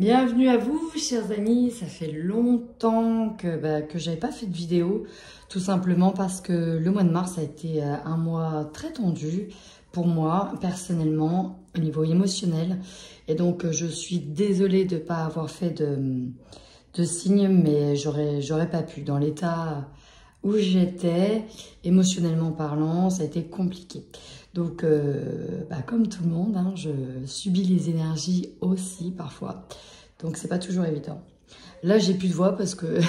Bienvenue à vous, chers amis. Ça fait longtemps que j'avais pas fait de vidéo, tout simplement parce que le mois de mars a été un mois très tendu pour moi, personnellement, au niveau émotionnel. Et donc, je suis désolée de ne pas avoir fait de signes, mais j'aurais pas pu. Dans l'état où j'étais, émotionnellement parlant, ça a été compliqué. Donc, comme tout le monde, hein, je subis les énergies aussi parfois. Donc, c'est pas toujours évident. Là, j'ai plus de voix parce que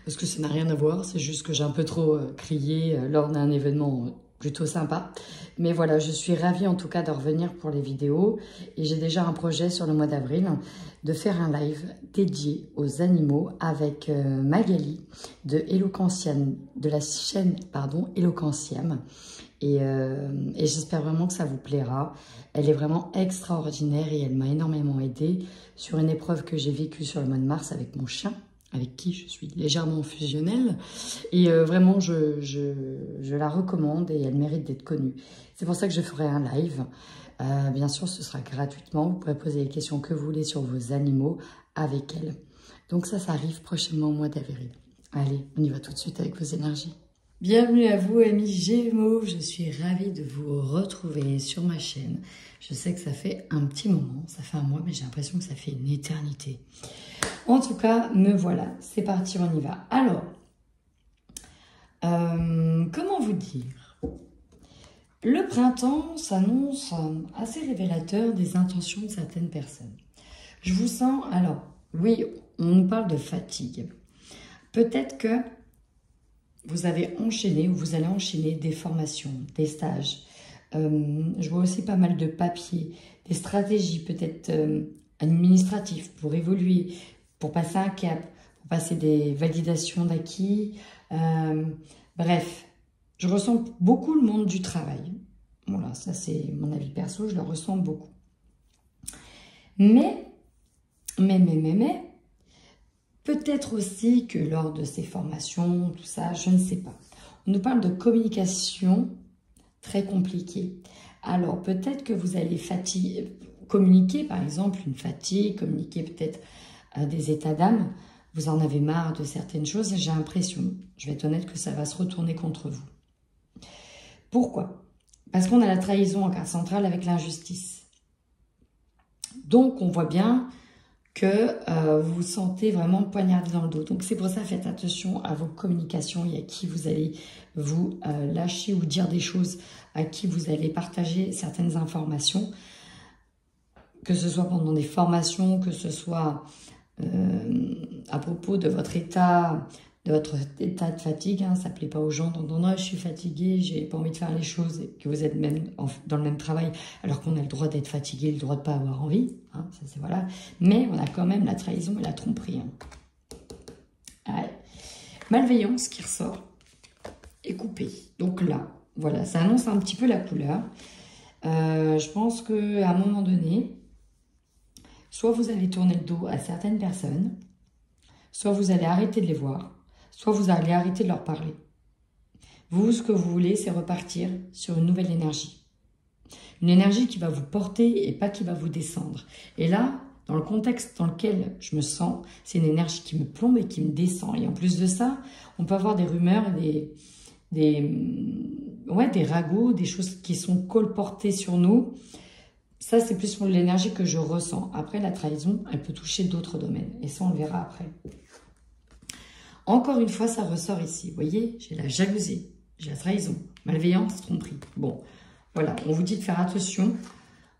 ça n'a rien à voir. C'est juste que j'ai un peu trop crié lors d'un événement plutôt sympa. Mais voilà, je suis ravie en tout cas de revenir pour les vidéos. Et j'ai déjà un projet sur le mois d'avril de faire un live dédié aux animaux avec Magali de Eloquentiam, de la chaîne Eloquentiam. Et j'espère vraiment que ça vous plaira. Elle est vraiment extraordinaire et elle m'a énormément aidée sur une épreuve que j'ai vécue sur le mois de mars avec mon chien, avec qui je suis légèrement fusionnelle. Et vraiment, je la recommande et elle mérite d'être connue. C'est pour ça que je ferai un live. Bien sûr, ce sera gratuitement. Vous pourrez poser les questions que vous voulez sur vos animaux avec elle. Donc ça arrive prochainement au mois d'avril. Allez, on y va tout de suite avec vos énergies. Bienvenue à vous, amis Gémeaux. Je suis ravie de vous retrouver sur ma chaîne. Je sais que ça fait un petit moment, ça fait un mois, mais j'ai l'impression que ça fait une éternité. En tout cas, me voilà. C'est parti, on y va. Alors, comment vous dire? Le printemps s'annonce assez révélateur des intentions de certaines personnes. Je vous sens, alors, oui, on nous parle de fatigue. Peut-être que vous avez enchaîné ou vous allez enchaîner des formations, des stages. Je vois aussi pas mal de papiers, des stratégies peut-être administratives pour évoluer, pour passer un cap, pour passer des validations d'acquis. Bref, je ressens beaucoup le monde du travail. Voilà, ça c'est mon avis perso, je le ressens beaucoup. Mais, peut-être aussi que lors de ces formations, tout ça, je ne sais pas. On nous parle de communication très compliquée. Alors, peut-être que vous allez communiquer, par exemple, une fatigue, communiquer peut-être des états d'âme. Vous en avez marre de certaines choses et j'ai l'impression, je vais être honnête, que ça va se retourner contre vous. Pourquoi? Parce qu'on a la trahison en carte centrale avec l'injustice. Donc, on voit bien que vous vous sentez vraiment poignardé dans le dos. Donc, c'est pour ça, faites attention à vos communications et à qui vous allez vous lâcher ou dire des choses, à qui vous allez partager certaines informations, que ce soit pendant des formations, que ce soit à propos de votre état de fatigue. Hein, ça ne plaît pas aux gens d'entendre « je suis fatiguée, j'ai pas envie de faire les choses » et que vous êtes même dans le même travail alors qu'on a le droit d'être fatigué, le droit de ne pas avoir envie. Hein, ça c'est voilà. Mais on a quand même la trahison et la tromperie. Hein. Ouais. Malveillance qui ressort et coupée. Donc là, voilà, ça annonce un petit peu la couleur. Je pense qu'à un moment donné, soit vous allez tourner le dos à certaines personnes, soit vous allez arrêter de les voir, soit vous allez arrêter de leur parler. Vous, ce que vous voulez, c'est repartir sur une nouvelle énergie. Une énergie qui va vous porter et pas qui va vous descendre. Et là, dans le contexte dans lequel je me sens, c'est une énergie qui me plombe et qui me descend. Et en plus de ça, on peut avoir des rumeurs, des ragots, des choses qui sont colportées sur nous. Ça, c'est plus pour l'énergie que je ressens. Après, la trahison, elle peut toucher d'autres domaines. Et ça, on le verra après. Encore une fois, ça ressort ici. Vous voyez, j'ai la jalousie, j'ai la trahison, malveillance, tromperie. Bon, voilà, on vous dit de faire attention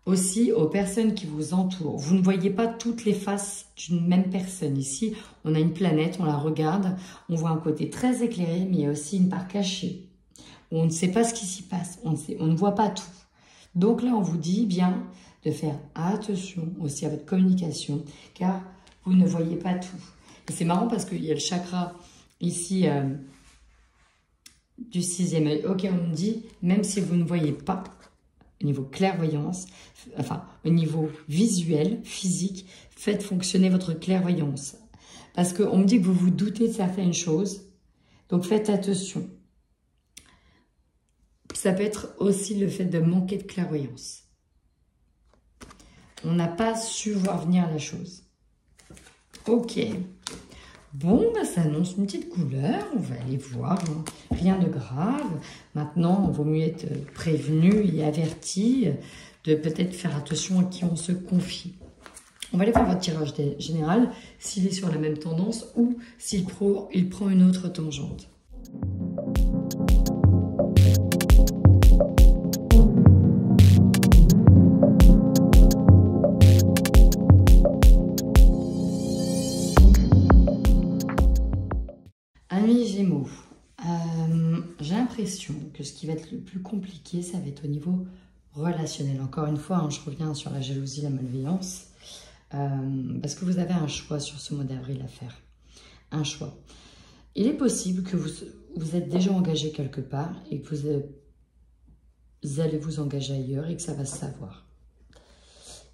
aussi aux personnes qui vous entourent. Vous ne voyez pas toutes les faces d'une même personne. Ici, on a une planète, on la regarde, on voit un côté très éclairé, mais il y a aussi une part cachée. Où on ne sait pas ce qui s'y passe, on ne voit pas tout. Donc là, on vous dit bien de faire attention aussi à votre communication, car vous ne voyez pas tout. Et c'est marrant parce qu'il y a le chakra ici du 6e œil. Ok, on me dit, même si vous ne voyez pas, au niveau clairvoyance, enfin, au niveau visuel, physique, faites fonctionner votre clairvoyance. Parce qu'on me dit que vous vous doutez de certaines choses, donc faites attention. Ça peut être aussi le fait de manquer de clairvoyance. On n'a pas su voir venir la chose. Ok. Bon, bah, ça annonce une petite couleur. On va aller voir. Hein. Rien de grave. Maintenant, il vaut mieux être prévenu et averti de peut-être faire attention à qui on se confie. On va aller voir votre tirage général, s'il est sur la même tendance ou s'il prend une autre tangente. Amis Gémeaux, j'ai l'impression que ce qui va être le plus compliqué, ça va être au niveau relationnel. Encore une fois, hein, je reviens sur la jalousie, la malveillance. Parce que vous avez un choix sur ce mois d'avril à faire. Un choix. Il est possible que vous êtes déjà engagé quelque part et que vous allez vous engager ailleurs et que ça va se savoir.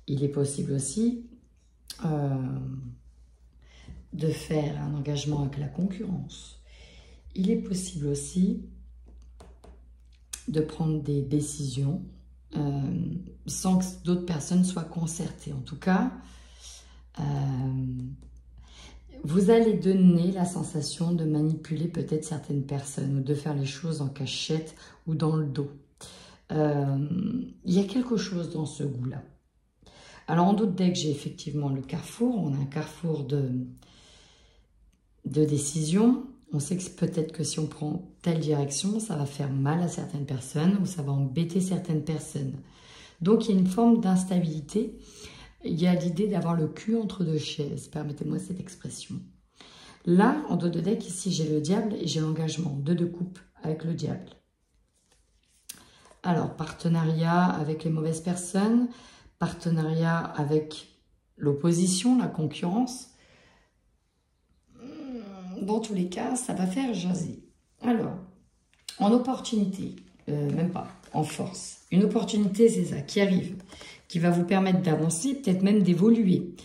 Il est possible aussi de faire un engagement avec la concurrence. Il est possible aussi de prendre des décisions sans que d'autres personnes soient concertées. En tout cas, vous allez donner la sensation de manipuler peut-être certaines personnes ou de faire les choses en cachette ou dans le dos. Il y a quelque chose dans ce goût-là. Alors, en d'autres decks, j'ai effectivement le carrefour. On a un carrefour de décision. On sait que peut-être que si on prend telle direction, ça va faire mal à certaines personnes ou ça va embêter certaines personnes. Donc, il y a une forme d'instabilité. Il y a l'idée d'avoir le cul entre deux chaises, permettez-moi cette expression. Là, en dos de deck, ici, j'ai le diable et j'ai l'engagement. Deux coupes avec le diable. Alors, partenariat avec les mauvaises personnes, partenariat avec l'opposition, la concurrence. Dans tous les cas, ça va faire jaser. Alors, en opportunité, même pas, en force. Une opportunité, c'est ça, qui arrive, qui va vous permettre d'avancer, peut-être même d'évoluer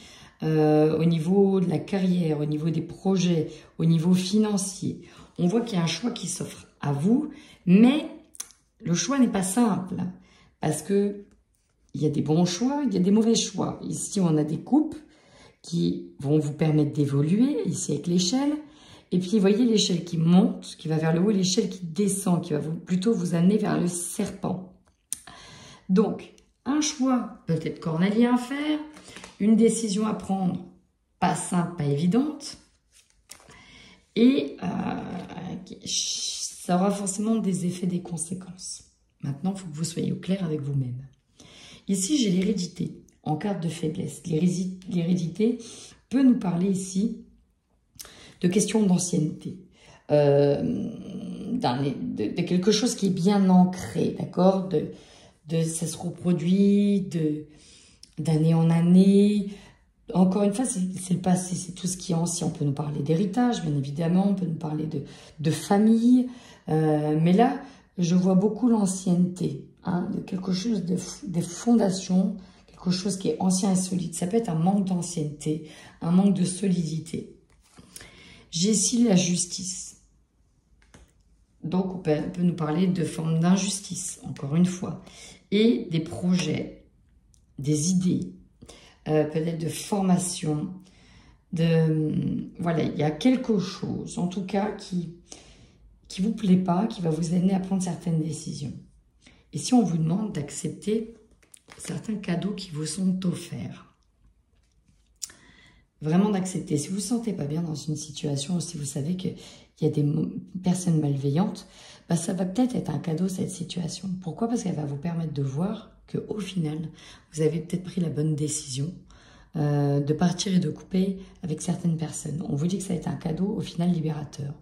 au niveau de la carrière, au niveau des projets, au niveau financier. On voit qu'il y a un choix qui s'offre à vous, mais le choix n'est pas simple parce que il y a des bons choix, il y a des mauvais choix. Ici, on a des coupes qui vont vous permettre d'évoluer, ici avec l'échelle. Et puis, vous voyez l'échelle qui monte, qui va vers le haut, et l'échelle qui descend, qui va plutôt vous amener vers le serpent. Donc, un choix peut-être cornélien à faire, une décision à prendre, pas simple, pas évidente, et ça aura forcément des effets, des conséquences. Maintenant, il faut que vous soyez au clair avec vous-même. Ici, j'ai l'hérédité en carte de faiblesse. L'hérédité peut nous parler ici de questions d'ancienneté, de quelque chose qui est bien ancré, d'accord, ça se reproduit d'année en année. Encore une fois, c'est le passé, c'est tout ce qui est ancien. On peut nous parler d'héritage, bien évidemment, on peut nous parler de famille, mais là, je vois beaucoup l'ancienneté, hein, de quelque chose, des fondations, quelque chose qui est ancien et solide. Ça peut être un manque d'ancienneté, un manque de solidité. J'ai ici la justice. Donc, on peut nous parler de forme d'injustice, encore une fois. Et des projets, des idées, peut-être de formation. Voilà, il y a quelque chose, en tout cas, qui vous plaît pas, qui va vous amener à prendre certaines décisions. Et si on vous demande d'accepter certains cadeaux qui vous sont offerts, vraiment d'accepter. Si vous ne vous sentez pas bien dans une situation, ou si vous savez qu'il y a des personnes malveillantes, bah ça va peut-être être un cadeau, cette situation. Pourquoi? Parce qu'elle va vous permettre de voir qu'au final, vous avez peut-être pris la bonne décision de partir et de couper avec certaines personnes. On vous dit que ça va être un cadeau, au final, libérateur.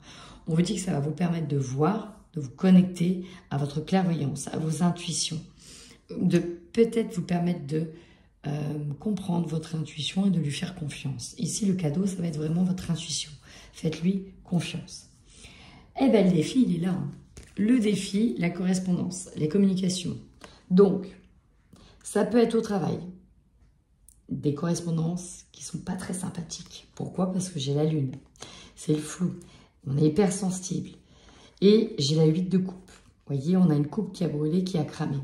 On vous dit que ça va vous permettre de voir, de vous connecter à votre clairvoyance, à vos intuitions, de peut-être vous permettre de comprendre votre intuition et de lui faire confiance. Ici, le cadeau, ça va être vraiment votre intuition. Faites-lui confiance. Eh bien, le défi, il est là. Hein. Le défi, la correspondance, les communications. Donc, ça peut être au travail. Des correspondances qui ne sont pas très sympathiques. Pourquoi? Parce que j'ai la lune. C'est le flou. On est hypersensible. Et j'ai la 8 de coupe. Vous voyez, on a une coupe qui a brûlé, qui a cramé.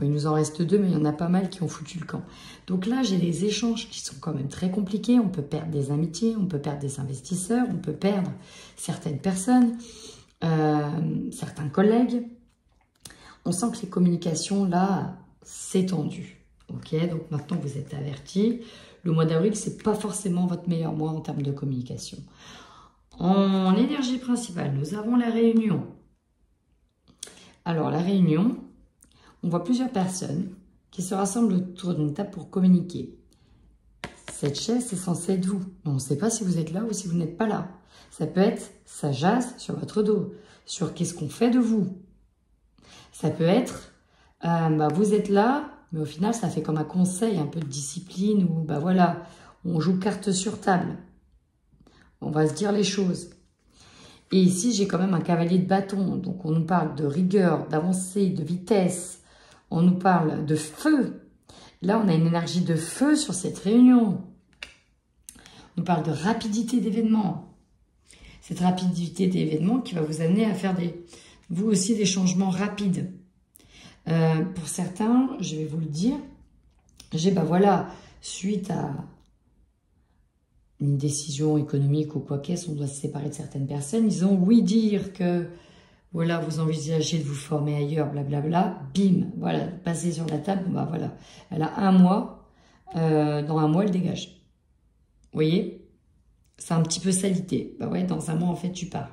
Bon, il nous en reste 2, mais il y en a pas mal qui ont foutu le camp. Donc là, j'ai des échanges qui sont quand même très compliqués. On peut perdre des amitiés, on peut perdre des investisseurs, on peut perdre certaines personnes, certains collègues. On sent que les communications, là, c'est tendu. Ok, donc maintenant, vous êtes avertis. Le mois d'avril, c'est pas forcément votre meilleur mois en termes de communication. En énergie principale, nous avons la réunion. Alors, la réunion, on voit plusieurs personnes qui se rassemblent autour d'une table pour communiquer. Cette chaise, c'est censé être vous. On ne sait pas si vous êtes là ou si vous n'êtes pas là. Ça peut être, ça jase sur votre dos, sur qu'est-ce qu'on fait de vous. Ça peut être, vous êtes là, mais au final, ça fait comme un conseil, un peu de discipline, où voilà, on joue carte sur table. On va se dire les choses. Et ici, j'ai quand même un cavalier de bâton. Donc, on nous parle de rigueur, d'avancée, de vitesse. On nous parle de feu. Là, on a une énergie de feu sur cette réunion. On nous parle de rapidité d'événements. Cette rapidité d'événements qui va vous amener à faire vous aussi des changements rapides. Pour certains, je vais vous le dire, suite à une décision économique ou quoi qu'est-ce, on doit se séparer de certaines personnes. Ils ont oui dire que, voilà, vous envisagez de vous former ailleurs, blablabla, bim, voilà, passez sur la table, voilà. Elle a 1 mois, dans 1 mois, elle dégage. Vous voyez? C'est un petit peu salité. Dans 1 mois, en fait, tu pars.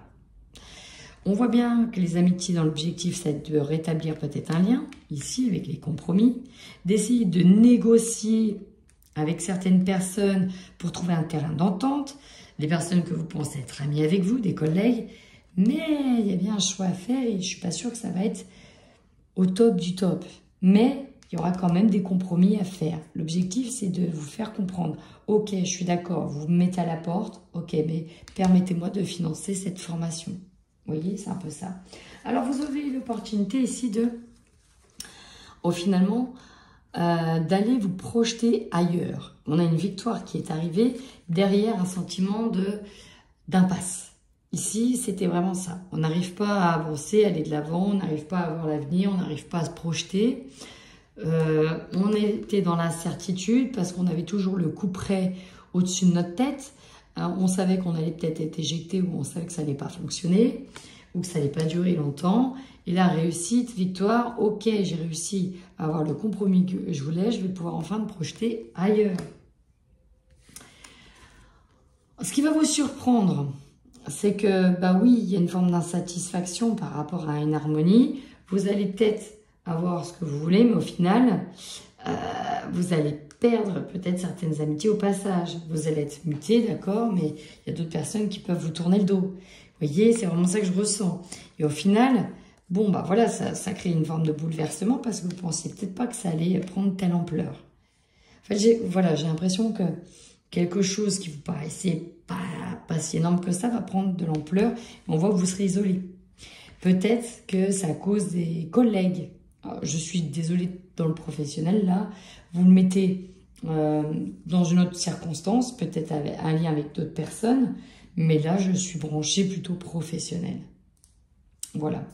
On voit bien que les amitiés dans l'objectif, c'est de rétablir peut-être un lien, ici, avec les compromis, d'essayer de négocier avec certaines personnes pour trouver un terrain d'entente, des personnes que vous pensez être amies avec vous, des collègues, mais il y a bien un choix à faire et je ne suis pas sûre que ça va être au top du top. Mais il y aura quand même des compromis à faire. L'objectif, c'est de vous faire comprendre. Ok, je suis d'accord, vous me mettez à la porte, ok, mais permettez-moi de financer cette formation. Vous voyez, c'est un peu ça. Alors, vous avez l'opportunité ici finalement, d'aller vous projeter ailleurs. On a une victoire qui est arrivée derrière un sentiment d'impasse. Ici, c'était vraiment ça. On n'arrive pas à avancer, aller de l'avant, on n'arrive pas à voir l'avenir, on n'arrive pas à se projeter. On était dans l'incertitude parce qu'on avait toujours le coup près au-dessus de notre tête. On savait qu'on allait peut-être être éjecté ou on savait que ça n'allait pas fonctionner ou que ça n'allait pas durer longtemps. Et là, réussite, victoire, ok, j'ai réussi à avoir le compromis que je voulais, je vais pouvoir enfin me projeter ailleurs. Ce qui va vous surprendre, c'est que, oui, il y a une forme d'insatisfaction par rapport à une harmonie. Vous allez peut-être avoir ce que vous voulez, mais au final, vous allez perdre peut-être certaines amitiés au passage. Vous allez être muté, d'accord, mais il y a d'autres personnes qui peuvent vous tourner le dos. Vous voyez, c'est vraiment ça que je ressens. Et au final, voilà, ça crée une forme de bouleversement parce que vous ne pensiez peut-être pas que ça allait prendre telle ampleur. En fait, j'ai l'impression que quelque chose qui vous paraissait pas si énorme que ça va prendre de l'ampleur. On voit que vous serez isolé. Peut-être que c'est à cause des collègues. Alors, je suis désolée dans le professionnel, là. Vous le mettez dans une autre circonstance, peut-être un lien avec d'autres personnes. Mais là, je suis branchée plutôt professionnelle. Voilà.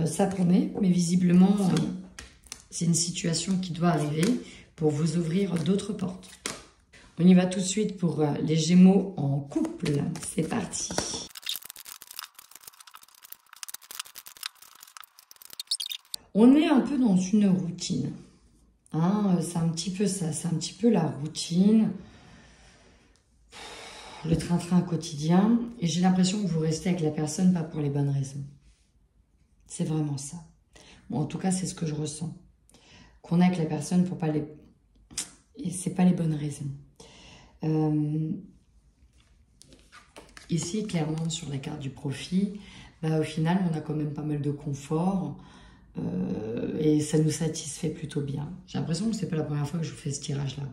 Ça promet, mais visiblement, c'est une situation qui doit arriver pour vous ouvrir d'autres portes. On y va tout de suite pour les Gémeaux en couple. C'est parti. On est un peu dans une routine. C'est un petit peu ça, c'est un petit peu la routine. Le train-train quotidien, et j'ai l'impression que vous restez avec la personne pas pour les bonnes raisons. C'est vraiment ça. Bon, en tout cas, c'est ce que je ressens. Qu'on est avec la personne pour pas les... Et c'est pas les bonnes raisons. Ici, clairement, sur la carte du profit, au final, on a quand même pas mal de confort et ça nous satisfait plutôt bien. J'ai l'impression que c'est pas la première fois que je vous fais ce tirage-là.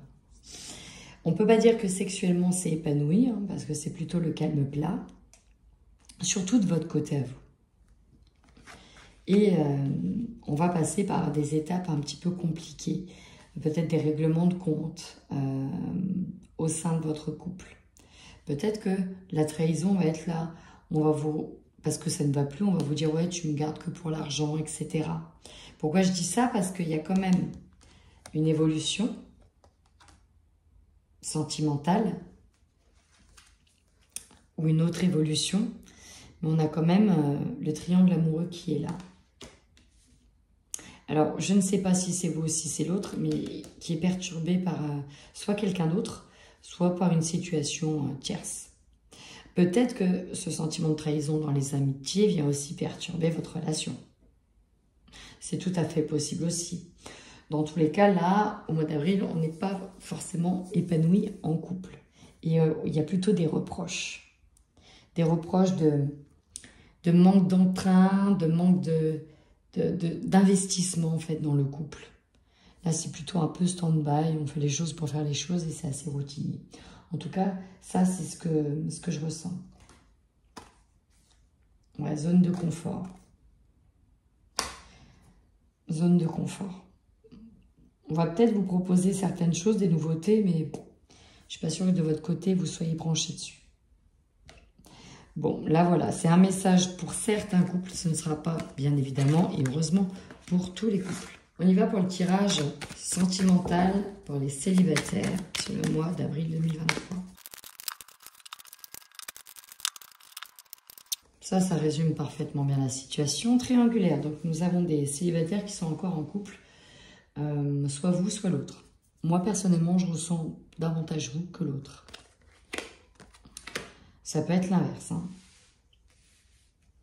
On ne peut pas dire que sexuellement c'est épanoui, parce que c'est plutôt le calme plat, surtout de votre côté à vous. Et on va passer par des étapes un petit peu compliquées, peut-être des règlements de compte au sein de votre couple. Peut-être que la trahison va être là, on va vous parce que ça ne va plus, on va vous dire, ouais, tu me gardes que pour l'argent, etc. Pourquoi je dis ça? Parce qu'il y a quand même une évolution sentimentale ou une autre évolution, mais on a quand même le triangle amoureux qui est là. Alors, je ne sais pas si c'est vous ou si c'est l'autre, mais qui est perturbé par soit quelqu'un d'autre, soit par une situation tierce. Peut-être que ce sentiment de trahison dans les amitiés vient aussi perturber votre relation. C'est tout à fait possible aussi. Dans tous les cas, là, au mois d'avril, on n'est pas forcément épanoui en couple. Et il y a plutôt des reproches. Des reproches de manque d'emprunt, de manque d'investissement en fait dans le couple. Là, c'est plutôt un peu stand-by, on fait les choses pour faire les choses et c'est assez routinier. En tout cas, ça, c'est ce que je ressens. Ouais, zone de confort. Zone de confort. On va peut-être vous proposer certaines choses, des nouveautés, mais je ne suis pas sûre que de votre côté, vous soyez branchés dessus. Bon, là, voilà, c'est un message pour certains couples. Ce ne sera pas, bien évidemment, et heureusement, pour tous les couples. On y va pour le tirage sentimental pour les célibataires sur le mois d'avril 2023. Ça résume parfaitement bien la situation. Triangulaire, donc nous avons des célibataires qui sont encore en couple, soit vous, soit l'autre. Moi, personnellement, je ressens davantage vous que l'autre. Ça peut être l'inverse. Hein.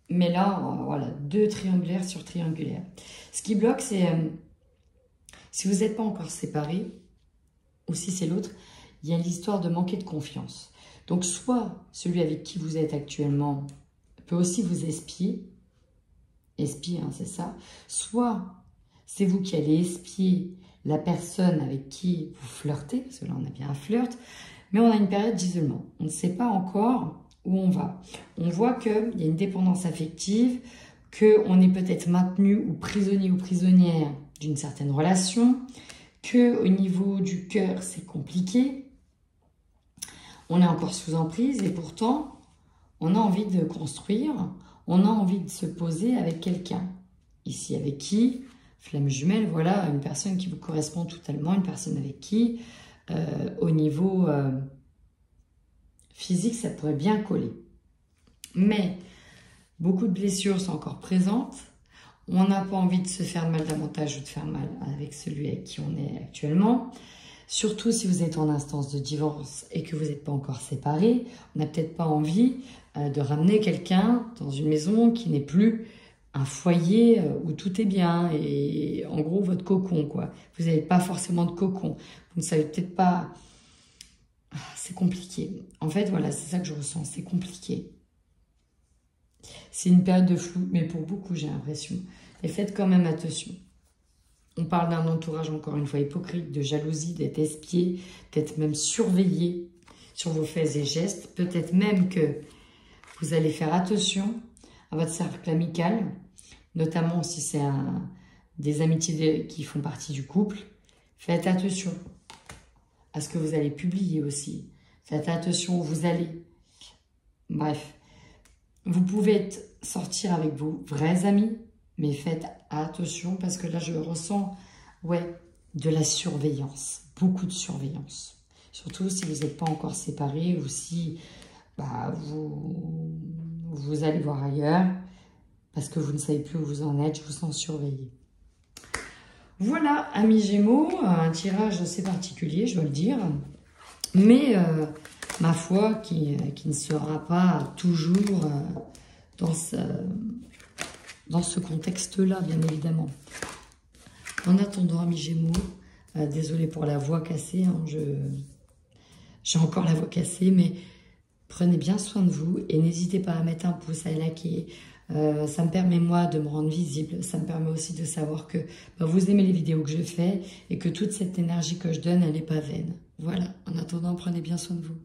Mais là, voilà, 2 triangulaires sur triangulaire. Ce qui bloque, c'est si vous n'êtes pas encore séparés, ou si c'est l'autre, il y a l'histoire de manquer de confiance. Donc, soit celui avec qui vous êtes actuellement peut aussi vous espier. Espier, hein, c'est ça. Soit c'est vous qui allez espier la personne avec qui vous flirtez, parce que là, on a bien un flirt. Mais on a une période d'isolement. On ne sait pas encore où on va. On voit qu'il y a une dépendance affective, qu'on est peut-être maintenu ou prisonnier ou prisonnière d'une certaine relation, qu'au niveau du cœur, c'est compliqué. On est encore sous emprise et pourtant, on a envie de construire, on a envie de se poser avec quelqu'un. Ici, avec qui? Flamme jumelle, voilà, une personne qui vous correspond totalement, une personne avec qui... au niveau physique, ça pourrait bien coller. Mais beaucoup de blessures sont encore présentes. On n'a pas envie de se faire mal davantage ou de faire mal avec celui avec qui on est actuellement. Surtout si vous êtes en instance de divorce et que vous n'êtes pas encore séparés. On n'a peut-être pas envie de ramener quelqu'un dans une maison qui n'est plus un foyer où tout est bien et en gros votre cocon, quoi. Vous n'avez pas forcément de cocon. Vous ne savez peut-être pas... C'est compliqué. En fait, voilà, c'est ça que je ressens. C'est compliqué. C'est une période de flou, mais pour beaucoup, j'ai l'impression. Et faites quand même attention. On parle d'un entourage, encore une fois, hypocrite, de jalousie, d'être espié, d'être même surveillé sur vos faits et gestes. Peut-être même que vous allez faire attention à votre cercle amical, notamment si c'est des amitiés qui font partie du couple. Faites attention à ce que vous allez publier aussi. Faites attention où vous allez. Bref, vous pouvez sortir avec vos vrais amis, mais faites attention parce que là, je ressens de la surveillance, beaucoup de surveillance. Surtout si vous n'êtes pas encore séparés ou si vous allez voir ailleurs parce que vous ne savez plus où vous en êtes, je vous sens surveillé. Voilà, amis Gémeaux, un tirage assez particulier, je dois le dire, mais ma foi qui ne sera pas toujours dans ce contexte-là, bien évidemment. En attendant, amis Gémeaux, désolé pour la voix cassée, hein, j'ai encore la voix cassée, mais prenez bien soin de vous et n'hésitez pas à mettre un pouce, à liker. Ça me permet, moi, de me rendre visible. Ça me permet aussi de savoir que vous aimez les vidéos que je fais et que toute cette énergie que je donne, elle n'est pas vaine. Voilà. En attendant, prenez bien soin de vous.